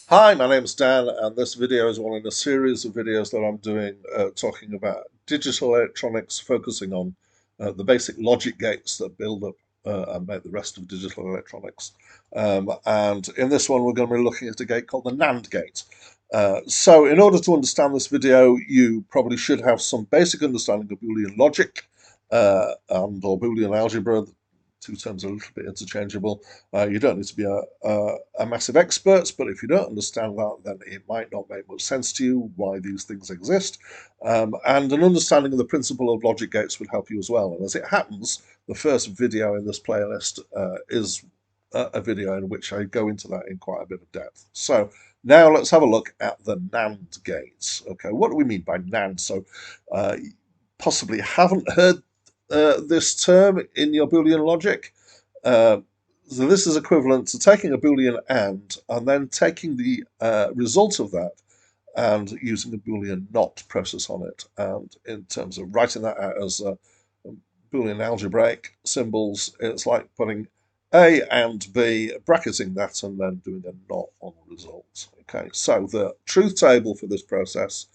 Hi, my name's Dan, and this video is one in a series of videos that I'm doing talking about digital electronics, focusing on the basic logic gates that build up and make the rest of digital electronics. And in this one, we're going to be looking at a gate called the NAND gate. So in order to understand this video, you probably should have some basic understanding of Boolean logic and or Boolean algebra. Two terms are a little bit interchangeable. You don't need to be a massive expert, but if you don't understand that, then it might not make much sense to you why these things exist. And an understanding of the principle of logic gates would help you as well. And as it happens, the first video in this playlist is a video in which I go into that in quite a bit of depth. So now let's have a look at the NAND gates. Okay, what do we mean by NAND? So possibly haven't heard this term in your Boolean logic. Uh, so this is equivalent to taking a Boolean and then taking the result of that and using a Boolean not process on it. And in terms of writing that out as Boolean algebraic symbols, it's like putting A and B, bracketing that, and then doing a not on the result. Okay, so the truth table for this process,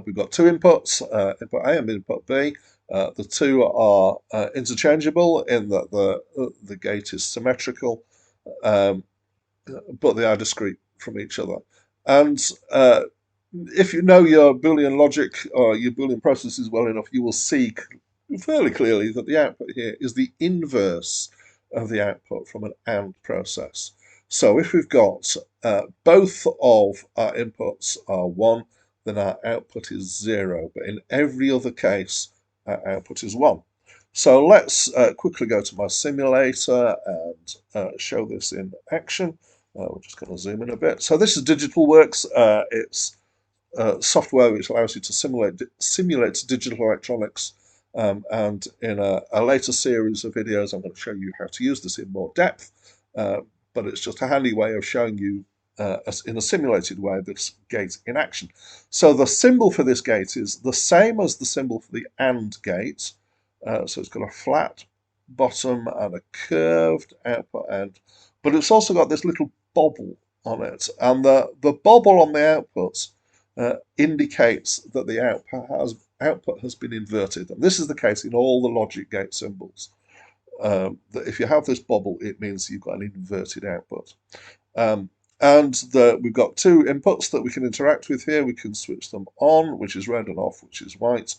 we've got two inputs, input A and input B. The two are interchangeable in that the gate is symmetrical, um, but they are discrete from each other. And if you know your Boolean logic or your Boolean processes well enough, you will see fairly clearly that the output here is the inverse of the output from an AND process. So if we've got both of our inputs are 1, then our output is 0. But in every other case, our output is 1. So let's quickly go to my simulator and show this in action. We're just going to zoom in a bit. So this is DigitalWorks. It's software which allows you to simulate digital electronics. And in a later series of videos, I'm going to show you how to use this in more depth. But it's just a handy way of showing you in a simulated way this gate in action. So the symbol for this gate is the same as the symbol for the AND gate. So it's got a flat bottom and a curved output end, but it's also got this little bobble on it. And the bobble on the outputs indicates that the output has been inverted. And this is the case in all the logic gate symbols. That if you have this bobble, it means you've got an inverted output. And we've got two inputs that we can interact with here. We can switch them on, which is red, and off, which is white.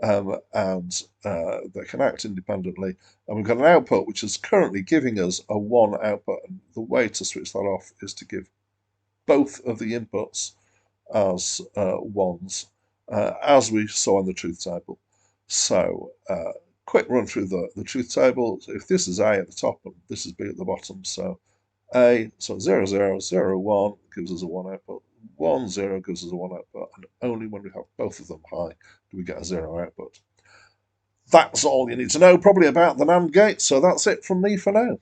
And they can act independently. And we've got an output which is currently giving us a 1 output. And the way to switch that off is to give both of the inputs as ones, as we saw in the truth table. So quick run through the truth table. So if this is A at the top and this is B at the bottom, so A, so 0, 0, 0, 1 gives us a 1 output, 1, 0 gives us a 1 output, and only when we have both of them high do we get a 0 output. That's all you need to know probably about the NAND gate, so that's it from me for now.